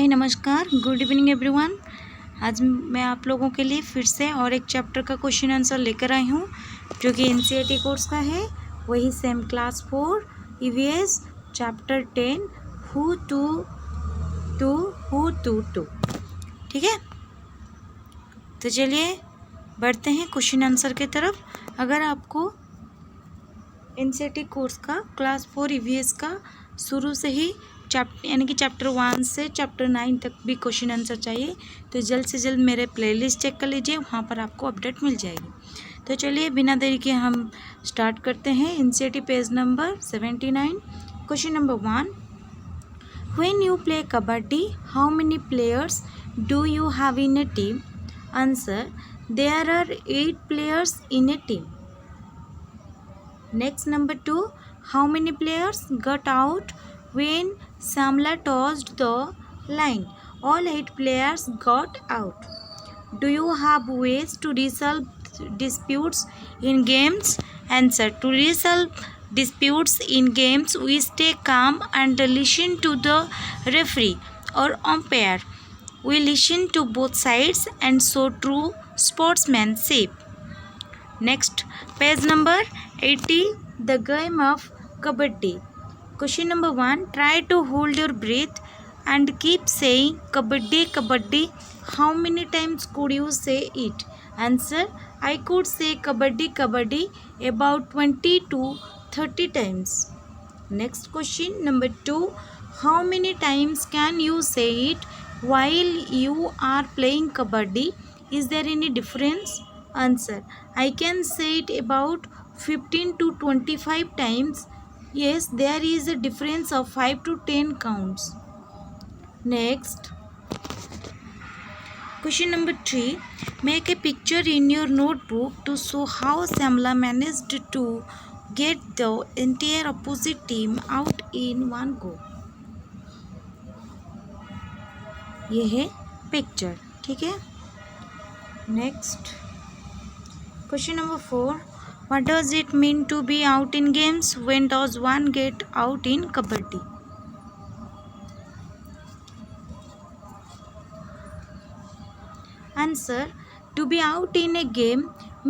हाय नमस्कार, good evening everyone. आज मैं आप लोगों के लिए फिर से और एक चैप्टर का क्वेश्चन आंसर लेकर आई हूँ जो कि एनसीईआरटी कोर्स का है। वही सेम क्लास 4 ईवीएस चैप्टर 10 हु टू। ठीक है, तो चलिए बढ़ते हैं क्वेश्चन आंसर की तरफ। अगर आपको एनसीईआरटी कोर्स का क्लास 4 ईवीएस का शुरू से ही यानी कि चैप्टर 1 से चैप्टर 9 तक भी क्वेश्चन आंसर चाहिए तो जल्द से जल्द मेरे प्लेलिस्ट चेक कर लीजिए, वहाँ पर आपको अपडेट मिल जाएगी। तो चलिए बिना देरी के हम स्टार्ट करते हैं। NCERT page number 79, question number 1, when you play kabaddi how many players do you have in a team? Answer, there are 8 players in a team. Next, number 2, how many players got out when Samla tossed the line? All 8 players got out. Do you have ways to resolve disputes in games? Answer, to resolve disputes in games we stay calm and listen to the referee or umpire. We listen to both sides and show true sportsmanship. Next, page number 80, the game of kabaddi. Question number 1, try to hold your breath and keep saying kabaddi kabaddi. How many times could you say it? Answer, I could say kabaddi kabaddi about 20 to 30 times. Next question number 2, how many times can you say it while you are playing kabaddi? Is there any difference? Answer, I can say it about 15 to 25 times. Yes, there is a difference of 5 to 10 counts. Next, question number 3, make a picture in your notebook to show how Samla managed to get the entire opposite team out in one go. ये है picture, ठीक है। Next, question number 4, what does it mean to be out in games? When does one get out in kabaddi? Answer, to be out in a game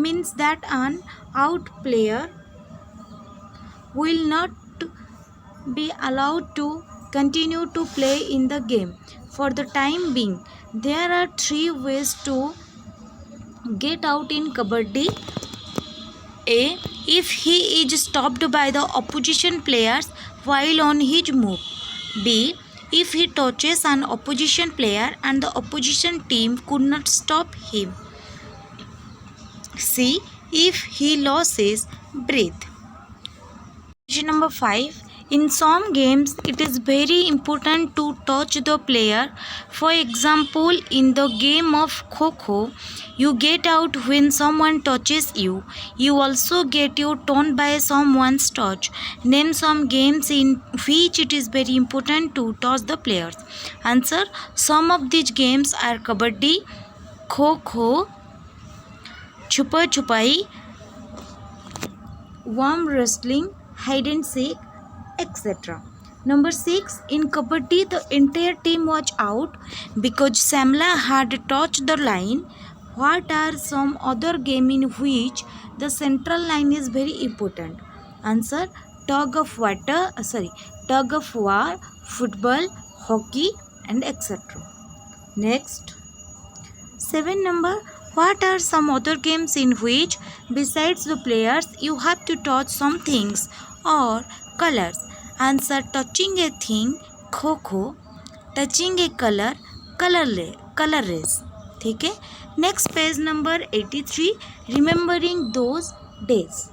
means that an out player will not be allowed to continue to play in the game for the time being. There are 3 ways to get out in kabaddi. A, if he is stopped by the opposition players while on his move. B, if he touches an opposition player and the opposition team could not stop him. C, if he loses breath. Question number 5, in some games it is very important to touch the player. For example, in the game of Kho, you get out when someone touches you. You also get your turn by someone's touch. Name some games in which it is very important to touch the players. Answer, some of these games are Kabaddi, Kho, Chupa Chupai, worm wrestling, hide and seek, etc. Number 6, in Kabaddi the entire team was out because Samla had touched the line. What are some other game in which the central line is very important? Answer, tug of war, football, hockey and etc. Next, 7 number, what are some other games in which besides the players you have to touch some things or colors? Answer, touching a thing, Kho, touching a color, colorless. ठीक है। Next page number 83, remembering those days.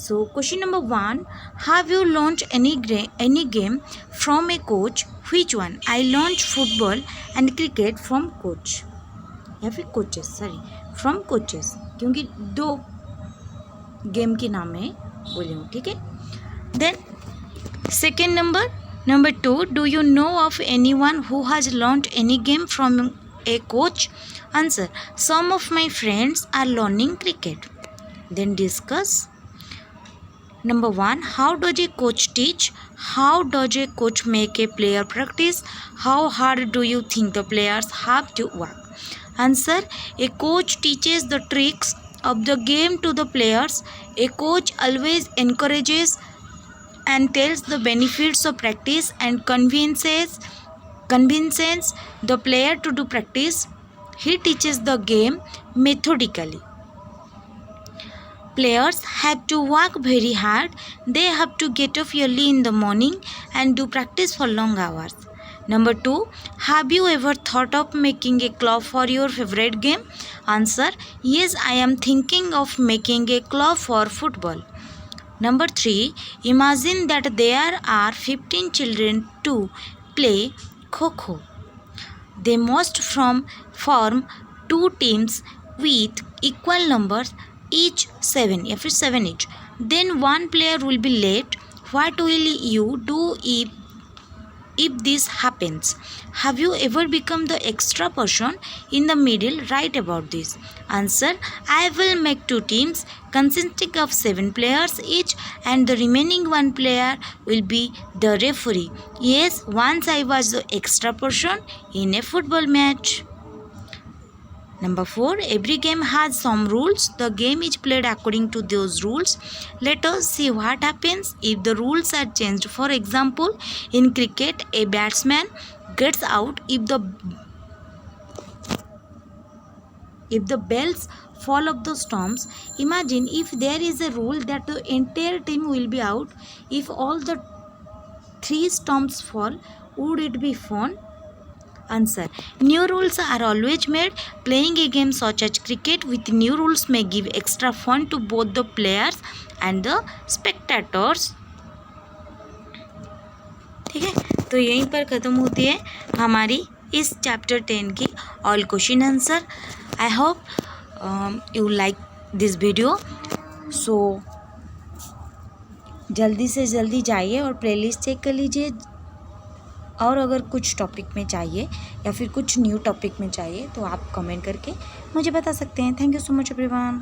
So question number 1, have you launched any game from a coach? Which one? I launched football and cricket from coach या फिर coaches, from coaches, क्योंकि 2 game के नाम में बोली हूँ, ठीक है। Then second number 2, do you know of anyone who has learned any game from a coach? Answer, some of my friends are learning cricket. Then discuss. Number 1, how does a coach teach? How does a coach make a player practice? How hard do you think the players have to work? Answer, a coach teaches the tricks of the game to the players. A coach always encourages and tells the benefits of practice and convinces the player to do practice. He teaches the game methodically. Players have to work very hard. They have to get up early in the morning and do practice for long hours. Number 2, have you ever thought of making a club for your favorite game? Answer, yes, I am thinking of making a club for football. Number 3, imagine that there are 15 children to play Kho-Kho. They must form 2 teams with equal numbers, each 7 each. Then one player will be late. What will you do if this happens? Have you ever become the extra person in the middle? Write about this. Answer, I will make 2 teams consisting of 7 players each, and the remaining 1 player will be the referee. Yes, once I was the extra person in a football match. Number 4, every game has some rules. The game is played according to those rules. Let us see what happens if the rules are changed. For example, in cricket, a batsman gets out if the bells fall off the stumps. Imagine if there is a rule that the entire team will be out if all the 3 stumps fall. Would it be fun? Answer, new rules are always made. Playing a game such as cricket with new rules may give extra fun to both the players and the spectators. ठीक है, तो यहीं पर ख़त्म होती है हमारी इस चैप्टर 10 की all question answer. I hope you like this video. So जल्दी से जल्दी जाइए और प्लेलिस्ट चेक कर लीजिए. और अगर कुछ टॉपिक में चाहिए या फिर कुछ न्यू टॉपिक में चाहिए तो आप कमेंट करके मुझे बता सकते हैं. Thank you so much everyone.